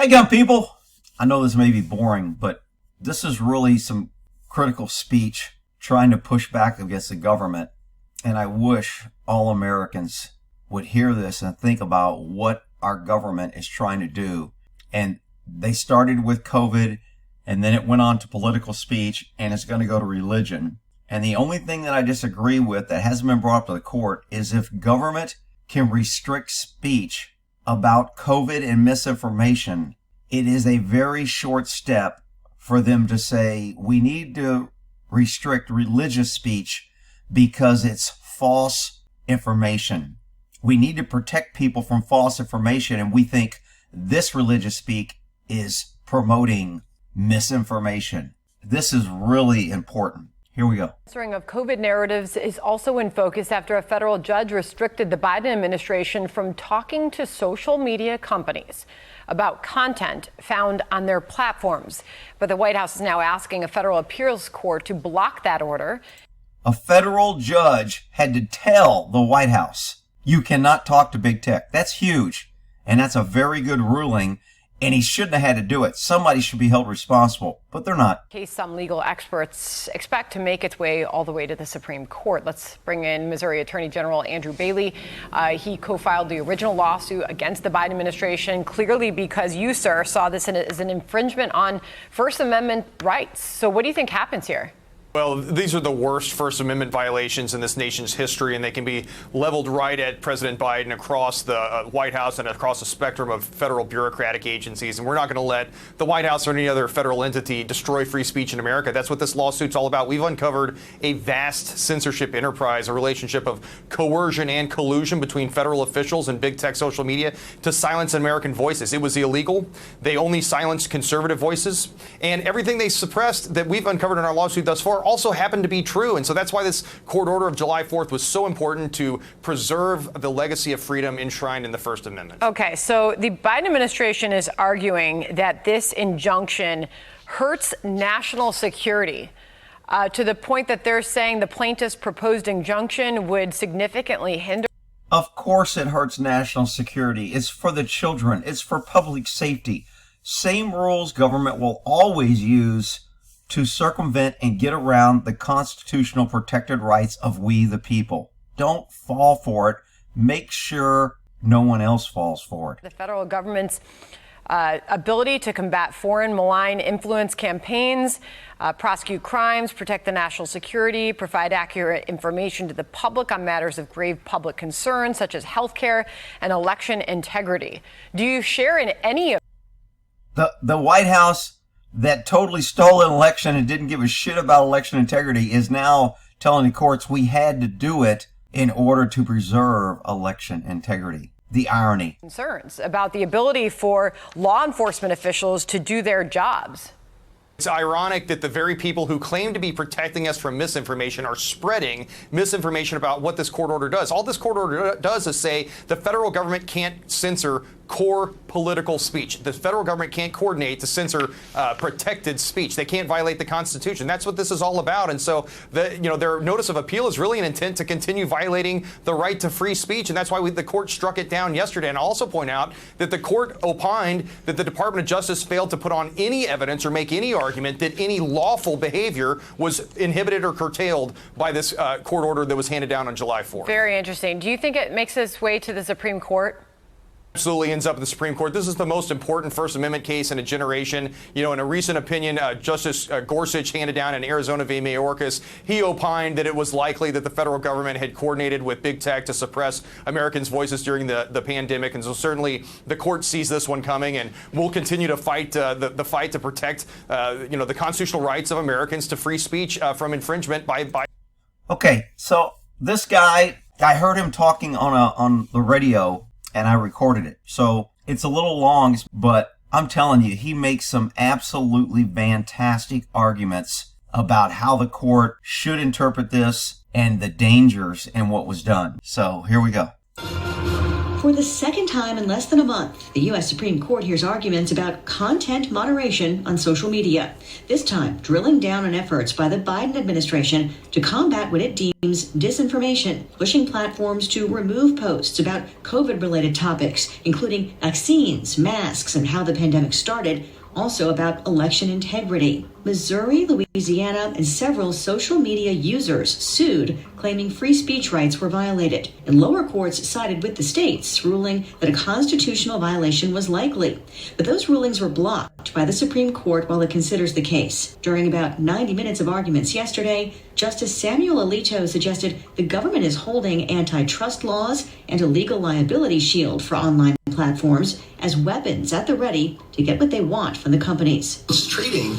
Hey, gun people. I know this may be boring, but this is really some critical speech trying to push back against the government. And I wish all Americans would hear this and think about what our government is trying to do. And they started with COVID, and then it went on to political speech, and it's going to go to religion. And the only thing that I disagree with that hasn't been brought up to the court is if government can restrict speech about COVID and misinformation, it is a very short step for them to say we need to restrict religious speech because it's false information. We need to protect people from false information, and we think this religious speak is promoting misinformation. This is really important. Here we go. Censoring of COVID narratives is also in focus after a federal judge restricted the Biden administration from talking to social media companies about content found on their platforms. But the White House is now asking a federal appeals court to block that order. A federal judge had to tell the White House, you cannot talk to big tech. That's huge. And that's a very good ruling. And he shouldn't have had to do it. Somebody should be held responsible, but they're not. Case some legal experts expect to make its way all the way to the Supreme Court. Let's bring in Missouri Attorney General Andrew Bailey. He co-filed the original lawsuit against the Biden administration, clearly because you, sir, saw this as an infringement on First Amendment rights. So what do you think happens here? Well, these are the worst First Amendment violations in this nation's history, and they can be leveled right at President Biden across the White House and across the spectrum of federal bureaucratic agencies. And we're not going to let the White House or any other federal entity destroy free speech in America. That's what this lawsuit's all about. We've uncovered a vast censorship enterprise, a relationship of coercion and collusion between federal officials and big tech social media to silence American voices. It was illegal. They only silenced conservative voices. And everything they suppressed that we've uncovered in our lawsuit thus far also happened to be true. And so that's why this court order of July 4th was so important to preserve the legacy of freedom enshrined in the First Amendment. Okay, so the Biden administration is arguing that this injunction hurts national security to the point that they're saying the plaintiff's proposed injunction would significantly hinder. Of course it hurts national security. It's for the children. It's for public safety. Same rules government will always use to circumvent and get around the constitutional protected rights of we the people. Don't fall for it. Make sure no one else falls for it. The federal government's ability to combat foreign malign influence campaigns, prosecute crimes, protect the national security, provide accurate information to the public on matters of grave public concern, such as healthcare and election integrity. Do you share in any of the White House that totally stole an election and didn't give a shit about election integrity is now telling the courts we had to do it in order to preserve election integrity? The irony. Concerns about the ability for law enforcement officials to do their jobs. It's ironic that the very people who claim to be protecting us from misinformation are spreading misinformation about what this court order does. All this court order does is say the federal government can't censor core political speech. The federal government can't coordinate to censor protected speech. They can't violate the Constitution. That's what this is all about. And so their notice of appeal is really an intent to continue violating the right to free speech. And that's why the court struck it down yesterday. And I'll also point out that the court opined that the Department of Justice failed to put on any evidence or make any argument that any lawful behavior was inhibited or curtailed by this court order that was handed down on July 4th. Very interesting. Do you think it makes its way to the Supreme Court? Absolutely ends up in the Supreme Court. This is the most important First Amendment case in a generation. In a recent opinion, Justice Gorsuch handed down in Arizona v. Mayorkas, he opined that it was likely that the federal government had coordinated with big tech to suppress Americans' voices during the pandemic. And so certainly the court sees this one coming, and we'll continue to fight the fight to protect the constitutional rights of Americans to free speech from infringement by. Okay, so this guy, I heard him talking on the radio, and I recorded it. So it's a little long, but I'm telling you, he makes some absolutely fantastic arguments about how the court should interpret this and the dangers in what was done. So here we go. For the second time in less than a month, the U.S. Supreme Court hears arguments about content moderation on social media. This time, drilling down on efforts by the Biden administration to combat what it deems disinformation, pushing platforms to remove posts about COVID-related topics, including vaccines, masks, and how the pandemic started, also about election integrity. Missouri, Louisiana, and several social media users sued, claiming free speech rights were violated. And lower courts sided with the states, ruling that a constitutional violation was likely. But those rulings were blocked by the Supreme Court while it considers the case. During about 90 minutes of arguments yesterday, Justice Samuel Alito suggested the government is holding antitrust laws and a legal liability shield for online platforms as weapons at the ready to get what they want from the companies. It's treating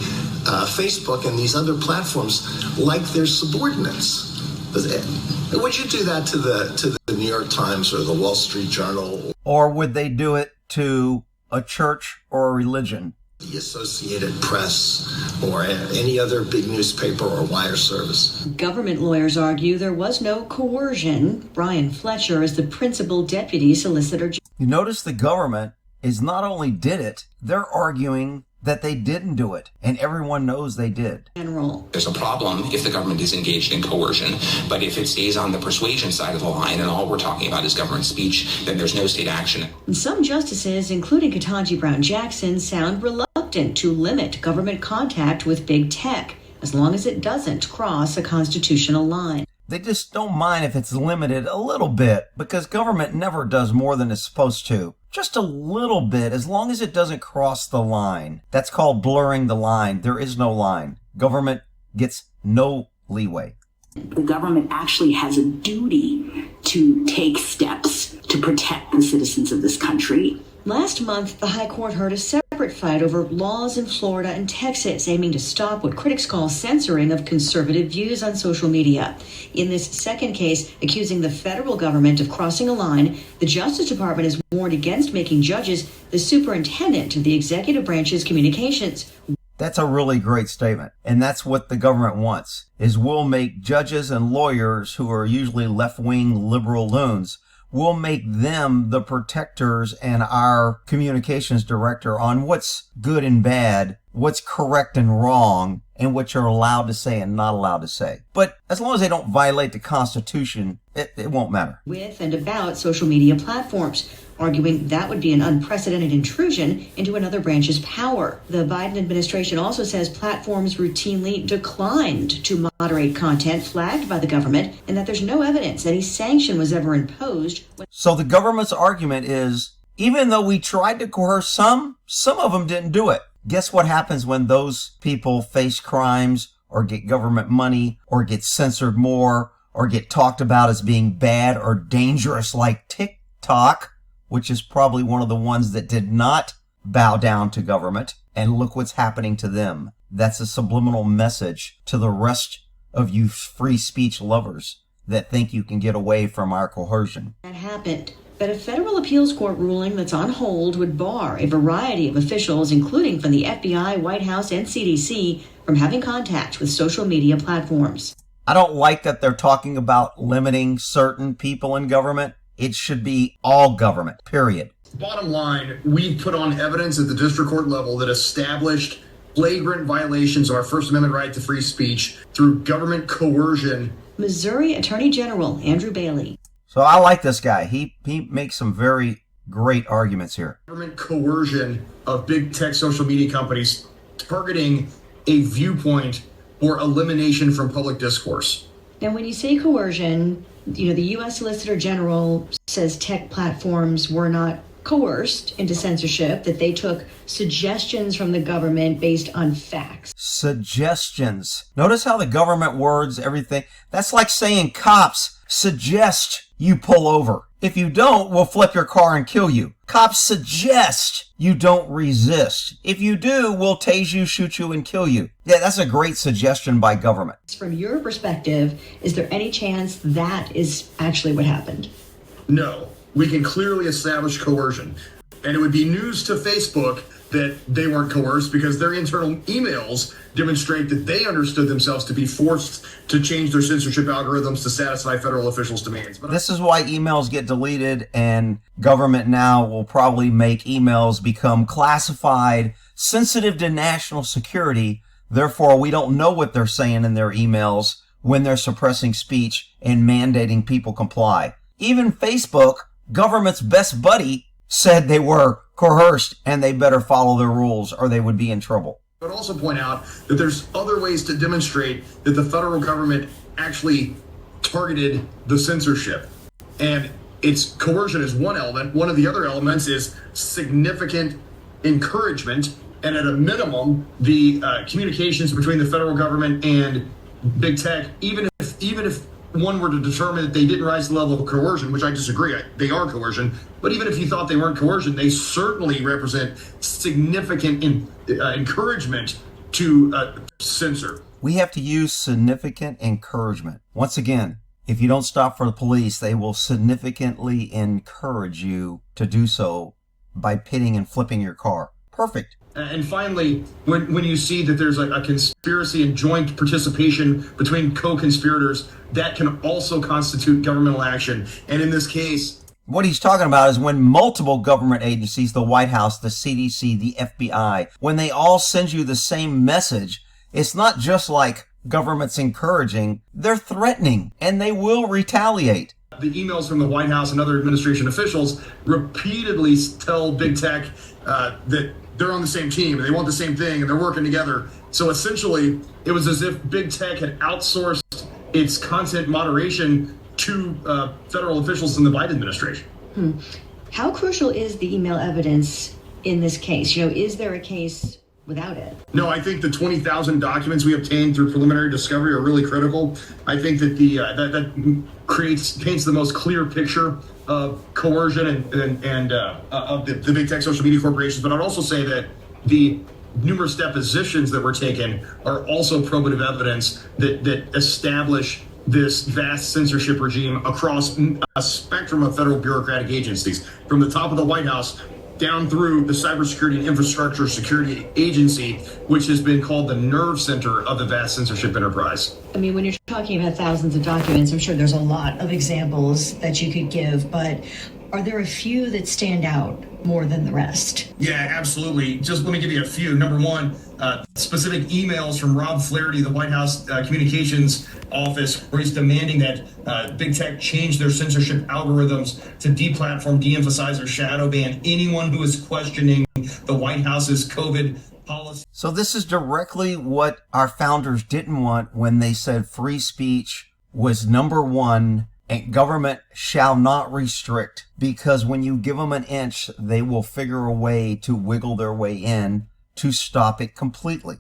Facebook and these other platforms like they're subordinates. Would you do that to the New York Times or the Wall Street Journal? Or would they do it to a church or a religion? The Associated Press or any other big newspaper or wire service. Government lawyers argue there was no coercion. Brian Fletcher is the principal deputy solicitor. You notice the government is not only did it, they're arguing that they didn't do it, and everyone knows they did. There's a problem if the government is engaged in coercion, but if it stays on the persuasion side of the line and all we're talking about is government speech, then there's no state action. And some justices, including Ketanji Brown Jackson, sound reluctant to limit government contact with big tech, as long as it doesn't cross a constitutional line. They just don't mind if it's limited a little bit, because government never does more than it's supposed to. Just a little bit, as long as it doesn't cross the line. That's called blurring the line. There is no line. Government gets no leeway. The government actually has a duty to take steps to protect the citizens of this country. Last month, the High Court heard a separate fight over laws in Florida and Texas aiming to stop what critics call censoring of conservative views on social media. In this second case, accusing the federal government of crossing a line, the Justice Department has warned against making judges the superintendent of the executive branch's communications. That's a really great statement. And that's what the government wants, is we'll make judges and lawyers who are usually left-wing liberal loons, we'll make them the protectors and our communications director on what's good and bad, what's correct and wrong, and what you're allowed to say and not allowed to say. But as long as they don't violate the Constitution, it won't matter. With and about social media platforms, arguing that would be an unprecedented intrusion into another branch's power. The Biden administration also says platforms routinely declined to moderate content flagged by the government, and that there's no evidence any sanction was ever imposed. So the government's argument is, even though we tried to coerce some of them didn't do it. Guess what happens when those people face crimes or get government money or get censored more or get talked about as being bad or dangerous, like TikTok, which is probably one of the ones that did not bow down to government, and look what's happening to them. That's a subliminal message to the rest of you free speech lovers that think you can get away from our coercion. That happened. But a federal appeals court ruling that's on hold would bar a variety of officials, including from the FBI, White House, and CDC, from having contact with social media platforms. I don't like that they're talking about limiting certain people in government. It should be all government, period. Bottom line, we put on evidence at the district court level that established flagrant violations of our First Amendment right to free speech through government coercion. Missouri Attorney General Andrew Bailey. So I like this guy. He makes some very great arguments here. Government coercion of big tech social media companies targeting a viewpoint or elimination from public discourse. Now, when you say coercion, the U.S. Solicitor General says tech platforms were not coerced into censorship, that they took suggestions from the government based on facts. Suggestions. Notice how the government words everything. That's like saying cops suggest you pull over. If you don't, we'll flip your car and kill you. Cops suggest you don't resist. If you do, we'll tase you, shoot you, and kill you. Yeah, that's a great suggestion by government. From your perspective, is there any chance that is actually what happened? No. We can clearly establish coercion. And it would be news to Facebook that they weren't coerced because their internal emails demonstrate that they understood themselves to be forced to change their censorship algorithms to satisfy federal officials' demands. But this is why emails get deleted, and government now will probably make emails become classified, sensitive to national security. Therefore, we don't know what they're saying in their emails when they're suppressing speech and mandating people comply. Even Facebook, government's best buddy, said they were coerced and they better follow their rules or they would be in trouble. I would also point out that there's other ways to demonstrate that the federal government actually targeted the censorship. And its coercion is one element. One of the other elements is significant encouragement. And at a minimum, the communications between the federal government and big tech, even if one were to determine that they didn't rise to the level of coercion, which I disagree, they are coercion, but even if you thought they weren't coercion, they certainly represent significant encouragement to censor. We have to use significant encouragement. Once again, if you don't stop for the police, they will significantly encourage you to do so by pitting and flipping your car. Perfect. And finally, when you see that there's a conspiracy and joint participation between co-conspirators, that can also constitute governmental action. And in this case, what he's talking about is when multiple government agencies, the White House, the CDC, the FBI, when they all send you the same message, it's not just like government's encouraging, they're threatening, and they will retaliate. The emails from the White House and other administration officials repeatedly tell big tech that they're on the same team and they want the same thing and they're working together. So essentially, it was as if big tech had outsourced its content moderation to federal officials in the Biden administration. How crucial is the email evidence in this case? Is there a case without it? No, I think the 20,000 documents we obtained through preliminary discovery are really critical. I think that that paints the most clear picture of coercion and of the big tech social media corporations. But I'd also say that the numerous depositions that were taken are also probative evidence that establish this vast censorship regime across a spectrum of federal bureaucratic agencies, from the top of the White House down through the Cybersecurity and Infrastructure Security Agency, which has been called the nerve center of the vast censorship enterprise. I mean, when you're talking about thousands of documents, I'm sure there's a lot of examples that you could give, but are there a few that stand out more than the rest? Yeah, absolutely. Just let me give you a few. Number one, specific emails from Rob Flaherty, the White House Communications Office, where he's demanding that big tech change their censorship algorithms to deplatform, de-emphasize, or shadow ban anyone who is questioning the White House's COVID policy. So this is directly what our founders didn't want when they said free speech was number one and government shall not restrict, because when you give them an inch, they will figure a way to wiggle their way in to stop it completely.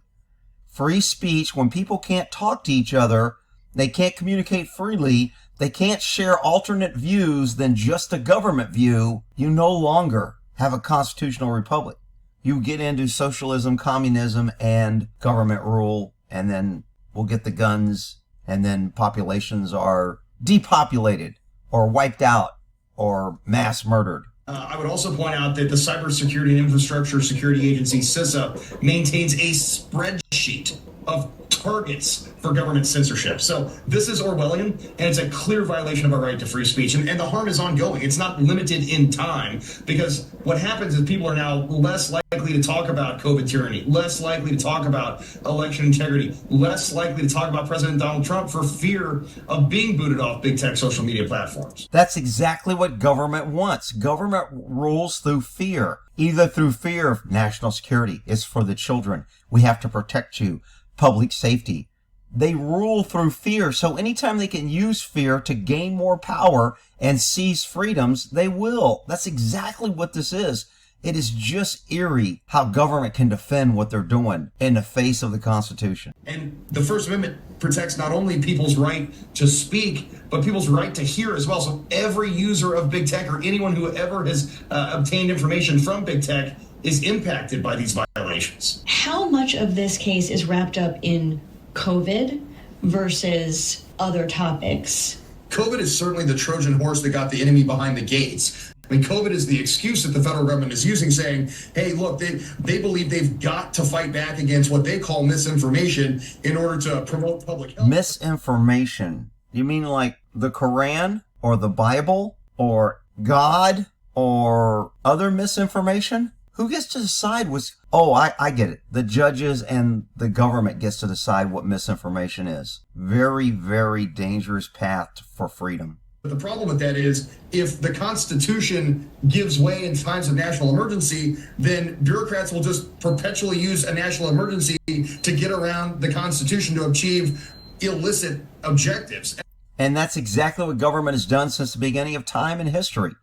Free speech, when people can't talk to each other, they can't communicate freely, they can't share alternate views than just a government view, you no longer have a constitutional republic. You get into socialism, communism, and government rule, and then we'll get the guns, and then populations are depopulated or wiped out or mass murdered. I would also point out that the Cybersecurity and Infrastructure Security Agency, CISA, maintains a spreadsheet of targets for government censorship. So this is Orwellian, and it's a clear violation of our right to free speech. And the harm is ongoing. It's not limited in time, because what happens is people are now less likely to talk about COVID tyranny, less likely to talk about election integrity, less likely to talk about President Donald Trump for fear of being booted off big tech social media platforms. That's exactly what government wants. Government rules through fear, either through fear of national security. It's for the children. We have to protect you. Public safety. They rule through fear. So anytime they can use fear to gain more power and seize freedoms, they will. That's exactly what this is. It is just eerie how government can defend what they're doing in the face of the Constitution. And the First Amendment protects not only people's right to speak, but people's right to hear as well. So every user of big tech, or anyone who ever has obtained information from big tech, is impacted by these violations. How much of this case is wrapped up in COVID versus other topics? COVID is certainly the Trojan horse that got the enemy behind the gates. I mean, COVID is the excuse that the federal government is using, saying, hey, look, they believe they've got to fight back against what they call misinformation in order to promote public health. Misinformation? You mean like the Quran or the Bible or God or other misinformation? Who gets to decide I get it. The judges and the government gets to decide what misinformation is. Very, very dangerous path for freedom. The problem with that is if the Constitution gives way in times of national emergency, then bureaucrats will just perpetually use a national emergency to get around the Constitution to achieve illicit objectives. And that's exactly what government has done since the beginning of time in history.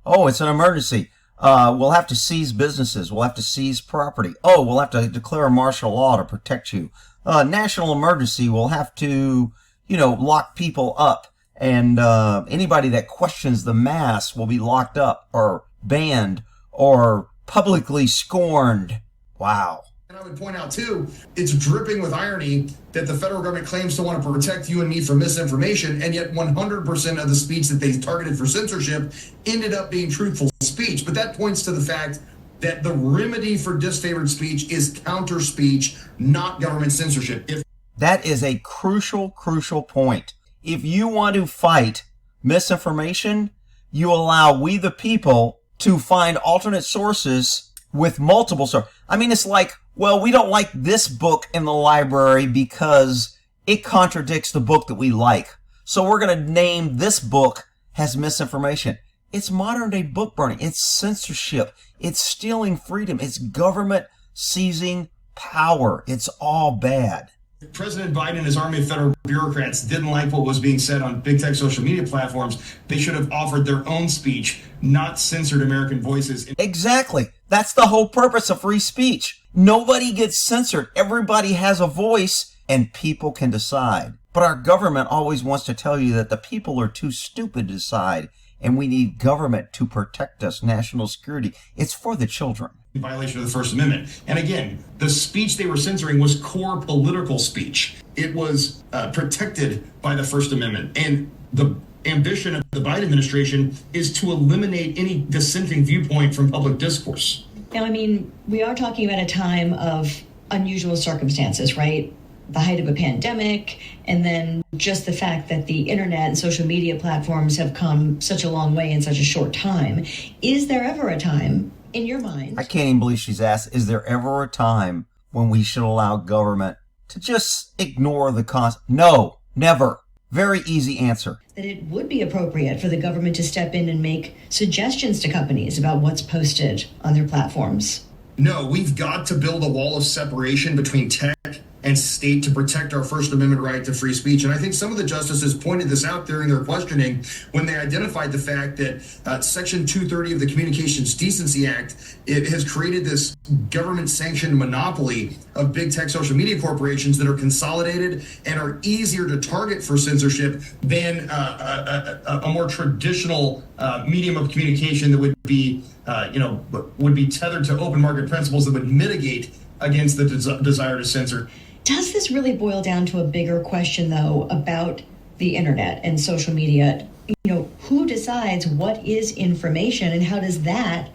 Oh, it's an emergency. We'll have to seize businesses. We'll have to seize property. Oh, we'll have to declare martial law to protect you. National emergency. We'll have to, lock people up. And anybody that questions the mask will be locked up or banned or publicly scorned. Wow. And I would point out, too, it's dripping with irony that the federal government claims to want to protect you and me from misinformation, and yet 100% of the speech that they targeted for censorship ended up being truthful speech. But that points to the fact that the remedy for disfavored speech is counter speech, not government censorship. That is a crucial point. If you want to fight misinformation, you allow we the people to find alternate sources with multiple sources. I mean, it's like, well, we don't like this book in the library because it contradicts the book that we like. So we're going to name this book as misinformation. It's modern day book burning. It's censorship. It's stealing freedom. It's government seizing power. It's all bad. President Biden and his army of federal bureaucrats didn't like what was being said on big tech social media platforms. They should have offered their own speech, not censored American voices. Exactly. That's the whole purpose of free speech. Nobody gets censored. Everybody has a voice and people can decide. But our government always wants to tell you that the people are too stupid to decide and we need government to protect us, national security. It's for the children. In violation of the First Amendment. And again, the speech they were censoring was core political speech. It was protected by the First Amendment. And the ambition of the Biden administration is to eliminate any dissenting viewpoint from public discourse. Now, I mean, we are talking about a time of unusual circumstances, right? The height of a pandemic, and then just the fact that the internet and social media platforms have come such a long way in such a short time. Is there ever a time, in your mind? I can't even believe she's asked, is there ever a time when we should allow government to just ignore the No, never. Very easy answer. That it would be appropriate for the government to step in and make suggestions to companies about what's posted on their platforms. No, we've got to build a wall of separation between tech and state to protect our First Amendment right to free speech. And I think some of the justices pointed this out during their questioning when they identified the fact that Section 230 of the Communications Decency Act, it has created this government-sanctioned monopoly of big tech social media corporations that are consolidated and are easier to target for censorship than a more traditional medium of communication that would be tethered to open market principles that would mitigate against the desire to censor. Does this really boil down to a bigger question, though, about the internet and social media? Who decides what is information, and how does that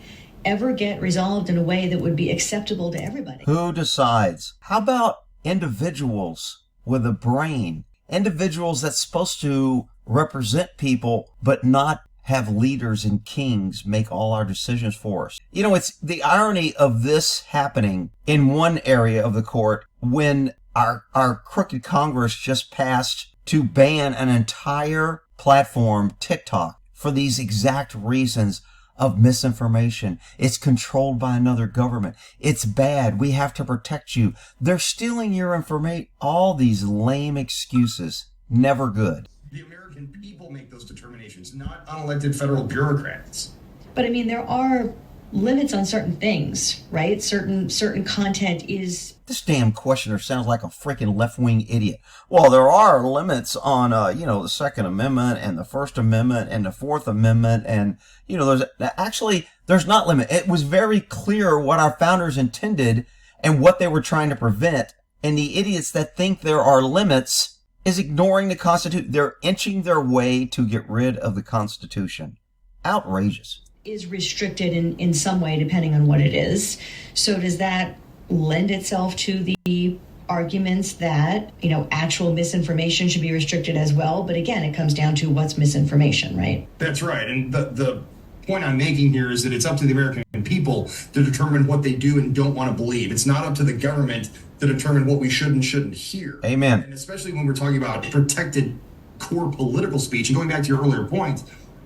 ever get resolved in a way that would be acceptable to everybody? Who decides? How about individuals with a brain? Individuals that's supposed to represent people, but not have leaders and kings make all our decisions for us. It's the irony of this happening in one area of the court when our crooked Congress just passed to ban an entire platform, TikTok, for these exact reasons of misinformation. It's controlled by another government. It's bad. We have to protect you. They're stealing your information. All these lame excuses. Never good. The American people make those determinations, not unelected federal bureaucrats. But I mean, there are limits on certain things, right? Certain content is... This damn questioner sounds like a freaking left-wing idiot. Well, there are limits on, the Second Amendment and the First Amendment and the Fourth Amendment. And, there's not limit. It was very clear what our founders intended and what they were trying to prevent. And the idiots that think there are limits is ignoring the Constitution. They're inching their way to get rid of the Constitution. Outrageous. is restricted in some way, depending on what it is. So does that lend itself to the arguments that, actual misinformation should be restricted as well? But again, it comes down to what's misinformation, right? That's right. And the point I'm making here is that it's up to the American people to determine what they do and don't want to believe. It's not up to the government to determine what we should and shouldn't hear. Amen. And especially when we're talking about protected core political speech. And going back to your earlier point,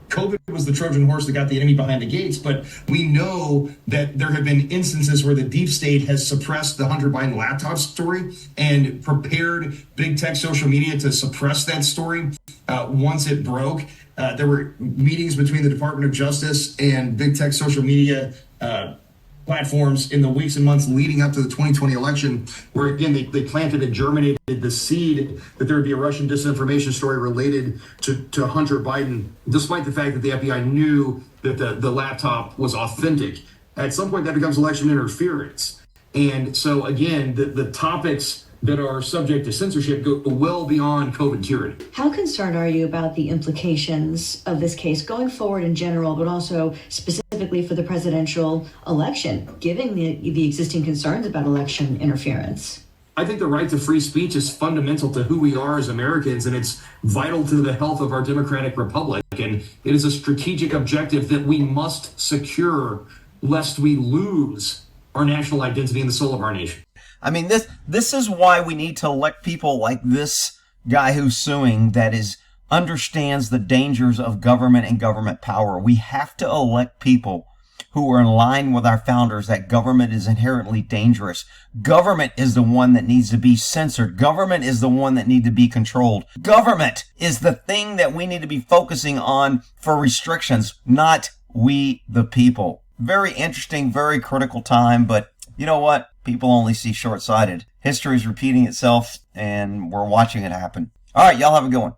COVID was the Trojan horse that got the enemy behind the gates, but we know that there have been instances where the deep state has suppressed the Hunter Biden laptop story and prepared big tech social media to suppress that story once it broke. There were meetings between the Department of Justice and big tech social media platforms in the weeks and months leading up to the 2020 election, where again they planted and germinated the seed that there would be a Russian disinformation story related to Hunter Biden, despite the fact that the FBI knew that the laptop was authentic. At some point that becomes election interference. And so again, the topics that are subject to censorship go well beyond COVID tyranny. How concerned are you about the implications of this case going forward in general, but also specifically for the presidential election, given the existing concerns about election interference? I think the right to free speech is fundamental to who we are as Americans, and it's vital to the health of our democratic republic. And it is a strategic objective that we must secure lest we lose our national identity and the soul of our nation. I mean, this is why we need to elect people like this guy who's suing that understands the dangers of government and government power. We have to elect people who are in line with our founders that government is inherently dangerous. Government is the one that needs to be censored. Government is the one that needs to be controlled. Government is the thing that we need to be focusing on for restrictions, not we the people. Very interesting, very critical time, but you know what? People only see short-sighted. History is repeating itself, and we're watching it happen. All right, y'all have a good one.